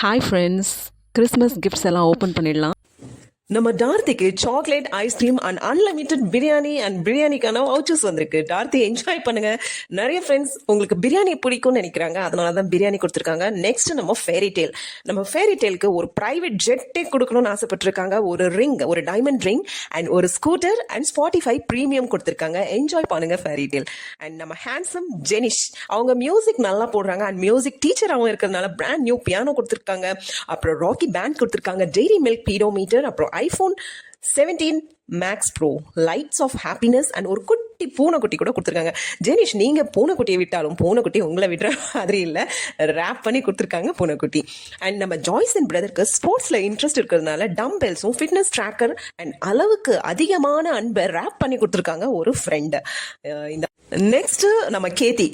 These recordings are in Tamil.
ஹாய் ஃப்ரெண்ட்ஸ், கிறிஸ்மஸ் கிஃப்ட்ஸ் எல்லாம் ஓப்பன் பண்ணிடலாம். நம்ம டார்த்திக்கு chocolate ice cream and unlimited biryani and பிரியாணிக்கான வவுச்சர்ஸ் வந்திருக்கு. டார்த்தி என்ஜாய் பண்ணுங்க. நிறைய ஃப்ரெண்ட்ஸ் உங்களுக்கு பிரியாணி பிடிக்கும்னு நினைக்கிறாங்க, அதனால தான் பிரியாணி கொடுத்துருக்காங்க. நெக்ஸ்ட் நம்ம ஃபேரி டெயிலுக்கு ஒரு பிரைவேட் ஜெட்டே கொடுக்கணும்னு ஆசைப்பட்டிருக்காங்க. ஒரு ரிங், ஒரு டைமண்ட் ரிங் அண்ட் ஒரு ஸ்கூட்டர் அண்ட் ஸ்பாட்டிஃபை ப்ரீமியம் கொடுத்துருக்காங்க. என்ஜாய் பண்ணுங்க ஃபேரி டெயில். அண்ட் நம்ம ஹேண்ட்ஸம் ஜெனிஷ், அவங்க மியூசிக் நல்லா போடுறாங்க அண்ட் மியூசிக் டீச்சராகவும் இருக்கிறதுனால பிராண்ட் நியூ பியானோ கொடுத்துருக்காங்க. அப்புறம் ராக்கி பேண்ட் கொடுத்துருக்காங்க, டெய்ரி மில்க் பீடோமீட்டர், அப்புறம் iPhone 17 Max Pro, lights off happiness and ஒரு குட்டி பூனைக்குட்டி கூட கொடுத்துருக்காங்க. ஜெனிஷ், நீங்க பூனைக்குட்டியை விட்டாலும் பூனைக்குட்டி உங்களை விடுற மாதிரி இல்லை, ரேப் பண்ணி கொடுத்துருக்காங்க பூனைக்குட்டி. அண்ட் நம்ம ஜாய்ஸ் அண்ட் பிரதருக்கு ஸ்போர்ட்ஸ்ல இன்ட்ரெஸ்ட் இருக்கிறதுனால டம்பெல்ஸும் ஃபிட்னஸ் ட்ராக்கர் அண்ட் அளவுக்கு அதிகமான அன்பை ரேப் பண்ணி கொடுத்துருக்காங்க ஒரு ஃப்ரெண்டு. இந்த நெக்ஸ்ட் நம்ம கேதி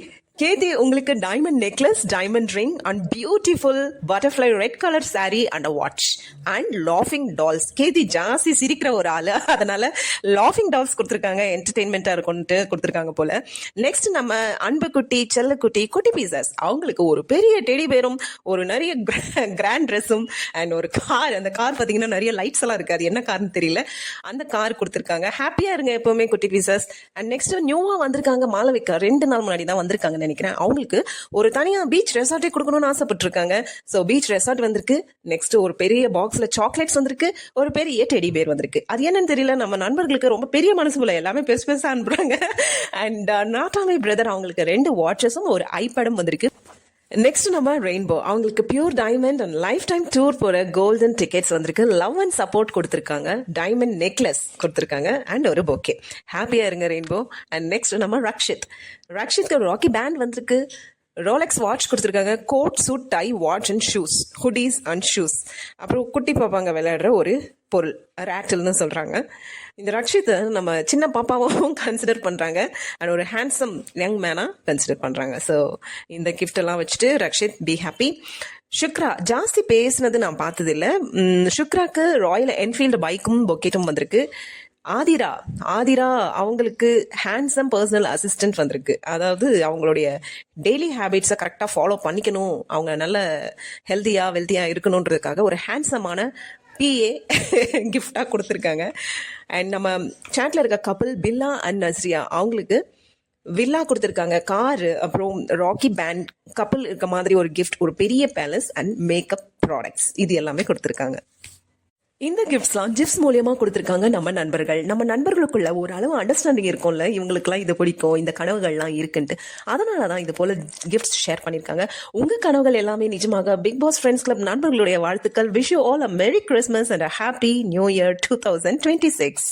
உங்களுக்கு diamond necklace, diamond ring and beautiful butterfly red colour sari and watch and லாஃபிங் டால்ஸ். கேதி ஜாஸ்தி சிரிக்கிற ஒரு ஆளு, அதனால லாஃபிங் டால்ஸ் கொடுத்துருக்காங்க, என்டர்டெயின்மெண்டா இருக்கும்ட்டு கொடுத்துருக்காங்க போல. நெக்ஸ்ட் நம்ம அன்புக்குட்டி, செல்லக்குட்டி, குட்டி பீசஸ், அவங்களுக்கு ஒரு பெரிய டெடி பேரும் ஒரு நிறைய கிராண்ட் ட்ரெஸ்ஸும் அண்ட் ஒரு கார். அந்த கார் பார்த்தீங்கன்னா நிறைய லைட்ஸ் எல்லாம் இருக்கு, அது என்ன கார்னு தெரியல, அந்த கார் கொடுத்துருக்காங்க. ஹாப்பியா இருங்க எப்பவுமே குட்டி பீசஸ். அண்ட் நெக்ஸ்ட் நியூவா வந்திருக்காங்க மாளவிகா, 2 நாள் முன்னாடி தான் வந்திருக்காங்க நினைக்கிறேன். அவங்களுக்கு ஒரு தனியா பீச் ரெசார்ட்டே கொடுக்கணும்னு ஆசைப்பட்டிருக்காங்க. சோ பீச் ரெசார்ட் வந்திருக்கு. நெக்ஸ்ட் ஒரு பெரிய பாக்ஸ்ல சாக்லேட்ஸ் வந்திருக்கு, ஒரு பெரிய டெடி பேர் வந்திருக்கு. அது என்னன்னு தெரியல, நம்ம நண்பர்களுக்கு ரொம்ப பெரிய மனசு போல எல்லாமே பெருசா அனுப்புறாங்க. அண்ட் நாட்டாமை பிரதர், அவங்களுக்கு 2 வாட்சஸும் ஒரு ஐபேடும் வந்திருக்கு. நெக்ஸ்ட் நம்ம ரெயின்போ, அவங்களுக்கு pure diamond and life time tour போற கோல்டன் டிக்கெட்ஸ் வந்திருக்கு. லவ் அண்ட் சப்போர்ட் கொடுத்துருக்காங்க, டைமண்ட் நெக்லஸ் கொடுத்துருக்காங்க அண்ட் ஒரு பொக்கே. ஹாப்பியா இருங்க ரெயின்போ. அண்ட் நெக்ஸ்ட் நம்ம ரக்ஷித்க்கு ஒரு ராக்கி பேண்ட் வந்திருக்கு, ரோலெக்ஸ் வாட்ச் கொடுத்துருக்காங்க, coat suit tie watch and shoes, hoodies and shoes. அப்புறம் குட்டி பாப்பாங்க விளையாடுற ஒரு பொருள், ரேட்டில்னு சொல்றாங்க. இந்த ரக்ஷித்தை நம்ம சின்ன பாப்பாவும் கன்சிடர் பண்றாங்க அண்ட் ஒரு ஹேண்ட்ஸம் யங் மேனா கன்சிடர் பண்றாங்க. ஸோ இந்த கிஃப்ட் எல்லாம் வச்சுட்டு ரக்ஷித் பி ஹாப்பி. சுக்ரா ஜாஸ்தி பேசினது நான் பார்த்தது இல்லை. சுக்ராக்கு ராயல் என்ஃபீல்டு பைக்கும் பொக்கெட்டும் வந்திருக்கு. ஆதிரா அவங்களுக்கு ஹேண்ட்ஸம் பர்சனல் அசிஸ்டன்ட் வந்திருக்கு. அதாவது அவங்களுடைய டெய்லி ஹேபிட்ஸை கரெக்டாக ஃபாலோ பண்ணிக்கணும், அவங்க நல்ல ஹெல்த்தியா வெல்த்தியா இருக்கணுன்றதுக்காக ஒரு ஹேண்ட்ஸமான பிஏ கிஃப்டா கொடுத்துருக்காங்க. அண்ட் நம்ம சாட்ல இருக்க கப்பல் பில்லா அண்ட் நஸ்ரியா, அவங்களுக்கு வில்லா கொடுத்துருக்காங்க, காரு, அப்புறம் ராக்கி பேண்ட், கப்பல் இருக்க மாதிரி ஒரு கிஃப்ட், ஒரு பெரிய பேலஸ் அண்ட் மேக்கப் ப்ராடக்ட்ஸ், இது எல்லாமே கொடுத்துருக்காங்க. இந்த கிஃப்ட்ஸ்லாம் ஜிப்ஸ் மூலியமா கொடுத்துருக்காங்க நம்ம நண்பர்களுக்குள்ள ஒரு அளவு அண்டர்ஸ்டாண்டிங் இருக்கும்ல, இவங்களுக்குலாம் இது பிடிக்கும், இந்த கனவுகள்லாம் இருக்குன்ட்டு. அதனாலதான் இது போல கிஃப்ட்ஸ் ஷேர் பண்ணிருக்காங்க. உங்க கனவுகள் எல்லாமே நிஜமாக. பிக் பாஸ் ஃப்ரெண்ட்ஸ் கிளப் நண்பர்களுடைய வாழ்த்துக்கள். Wish you all a merry Christmas and a happy new year 2026.